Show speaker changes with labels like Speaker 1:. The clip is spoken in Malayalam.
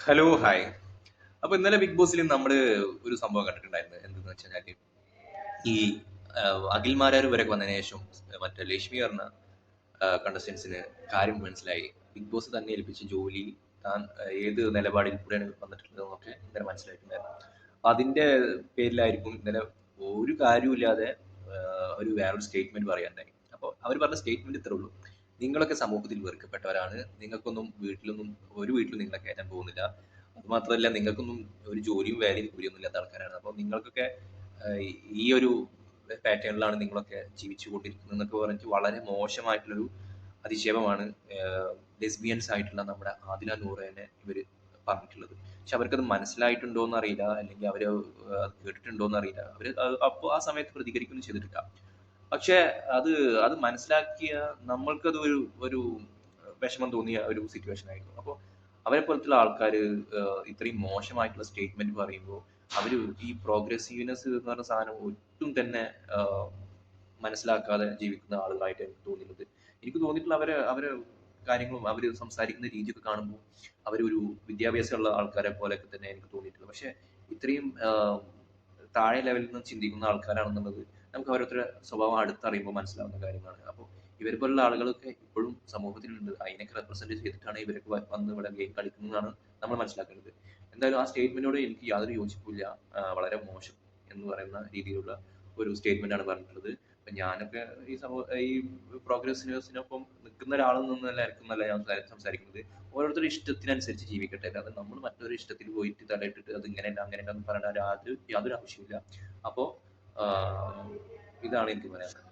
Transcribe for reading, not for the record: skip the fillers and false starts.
Speaker 1: Hello hi. അപ്പൊ ഇന്നലെ ബിഗ് ബോസിൽ നമ്മള് ഒരു സംഭവം കണ്ടിട്ടുണ്ടായിരുന്നു. എന്തെന്ന് വെച്ചാല് ഈ അഖിൽമാരാർ വരെ വന്നതിന് ശേഷം മറ്റേ ലക്ഷ്മി പറഞ്ഞ കണ്ടസ്റ്റൻസിന് കാര്യം മനസ്സിലായി. ബിഗ് ബോസ് തന്നെ ഏൽപ്പിച്ച ജോലി താൻ ഏത് നിലപാടിൽ കൂടെയാണ് വന്നിട്ടുള്ളതെന്നൊക്കെ ഇന്നലെ മനസ്സിലായിട്ടുണ്ടായിരുന്നു. അപ്പൊ അതിന്റെ പേരിലായിരിക്കും ഇന്നലെ ഒരു കാര്യമില്ലാതെ ഒരു വേറൊരു സ്റ്റേറ്റ്മെന്റ് പറയാനുണ്ടായി. അപ്പോൾ അവർ പറഞ്ഞ സ്റ്റേറ്റ്മെന്റ് ഇത്രേ ഉള്ളൂ: നിങ്ങളൊക്കെ സമൂഹത്തിൽ വെറുക്കപ്പെട്ടവരാണ്. നിങ്ങൾക്കൊന്നും വീട്ടിലൊന്നും ഒരു വീട്ടിലും നിങ്ങളെ കയറ്റാൻ പോകുന്നില്ല. അത് മാത്രമല്ല, നിങ്ങൾക്കൊന്നും ഒരു ജോലിയും വേലയും കൂലിയൊന്നും ഇല്ലാത്ത ആൾക്കാരാണ്. അപ്പോൾ നിങ്ങൾക്കൊക്കെ ഈ ഒരു പാറ്റേണിലാണ് നിങ്ങളൊക്കെ ജീവിച്ചു കൊണ്ടിരിക്കുന്നത് എന്നൊക്കെ പറഞ്ഞിട്ട് വളരെ മോശമായിട്ടുള്ളൊരു അധിക്ഷേപമാണ് ലെസ്ബിയൻസ് ആയിട്ടുള്ള നമ്മുടെ ആദില നൂറേനെ ഇവർ പറഞ്ഞിട്ടുള്ളത്. പക്ഷെ അവർക്കത് മനസ്സിലായിട്ടുണ്ടോ എന്ന് അറിയില്ല, അല്ലെങ്കിൽ അവർ കേട്ടിട്ടുണ്ടോ എന്ന് അറിയില്ല. അവർ അപ്പോൾ ആ സമയത്ത് പ്രതികരിക്കുകയൊന്നും ചെയ്തിട്ടില്ല. പക്ഷെ അത് അത് മനസ്സിലാക്കിയ നമ്മൾക്കത് ഒരു ഒരു വിഷമം തോന്നിയ ഒരു സിറ്റുവേഷൻ ആയിരുന്നു. അപ്പോൾ അവരെ പോലത്തുള്ള ആൾക്കാർ ഇത്രയും മോശമായിട്ടുള്ള സ്റ്റേറ്റ്മെന്റ് പറയുമ്പോൾ അവര് ഈ പ്രോഗ്രസീവ്നെസ് എന്ന് പറഞ്ഞ സാധനം ഒട്ടും തന്നെ ആഹ് മനസ്സിലാക്കാതെ ജീവിക്കുന്ന ആളുകളായിട്ട് എനിക്ക് തോന്നുന്നത്. എനിക്ക് തോന്നിയിട്ടുള്ള അവരെ കാര്യങ്ങളും അവര് സംസാരിക്കുന്ന രീതിയൊക്കെ കാണുമ്പോൾ അവരൊരു വിദ്യാഭ്യാസമുള്ള ആൾക്കാരെ പോലെയൊക്കെ തന്നെ എനിക്ക് തോന്നിയിട്ടുള്ളത്. പക്ഷെ ഇത്രയും താഴെ ലെവലിൽ നിന്ന് ചിന്തിക്കുന്ന ആൾക്കാരാണെന്നുള്ളത് നമുക്ക് ഓരോരുത്തരുടെ സ്വഭാവം അടുത്തറിയുമ്പോൾ മനസ്സിലാവുന്ന കാര്യമാണ്. അപ്പോൾ ഇവരെ പോലുള്ള ആളുകളൊക്കെ ഇപ്പോഴും സമൂഹത്തിലുണ്ട്. അതിനൊക്കെ റെപ്രസെന്റ് ചെയ്തിട്ടാണ് ഇവരൊക്കെ വന്ന് ഇവിടെ ഗെയിം കളിക്കുന്നതെന്നാണ് നമ്മൾ മനസ്സിലാക്കേണ്ടത്. എന്തായാലും ആ സ്റ്റേറ്റ്മെന്റിനോട് എനിക്ക് യാതൊരു യോജിപ്പുമില്ല. വളരെ മോശം എന്ന് പറയുന്ന രീതിയിലുള്ള ഒരു സ്റ്റേറ്റ്മെന്റ് ആണ് പറഞ്ഞിട്ടുള്ളത്. അപ്പൊ ഞാനൊക്കെ ഈ പ്രോഗ്രസിനൊപ്പം നിൽക്കുന്ന ഒരാളെന്ന് നിലനിൽക്കുന്നല്ല ഞാൻ സംസാരിക്കുന്നത്. ഓരോരുത്തരുടെ ഇഷ്ടത്തിനനുസരിച്ച് ജീവിക്കട്ടെ. അല്ലാതെ നമ്മൾ മറ്റൊരു ഇഷ്ടത്തിൽ പോയിട്ട് തലയിട്ടിട്ട് അത് ഇങ്ങനെയല്ല അങ്ങനെയല്ല എന്ന് പറയേണ്ട യാതൊരു ആവശ്യമില്ല. അപ്പോ ഇതാണ് എനിക്ക് പറയാനുള്ളത്.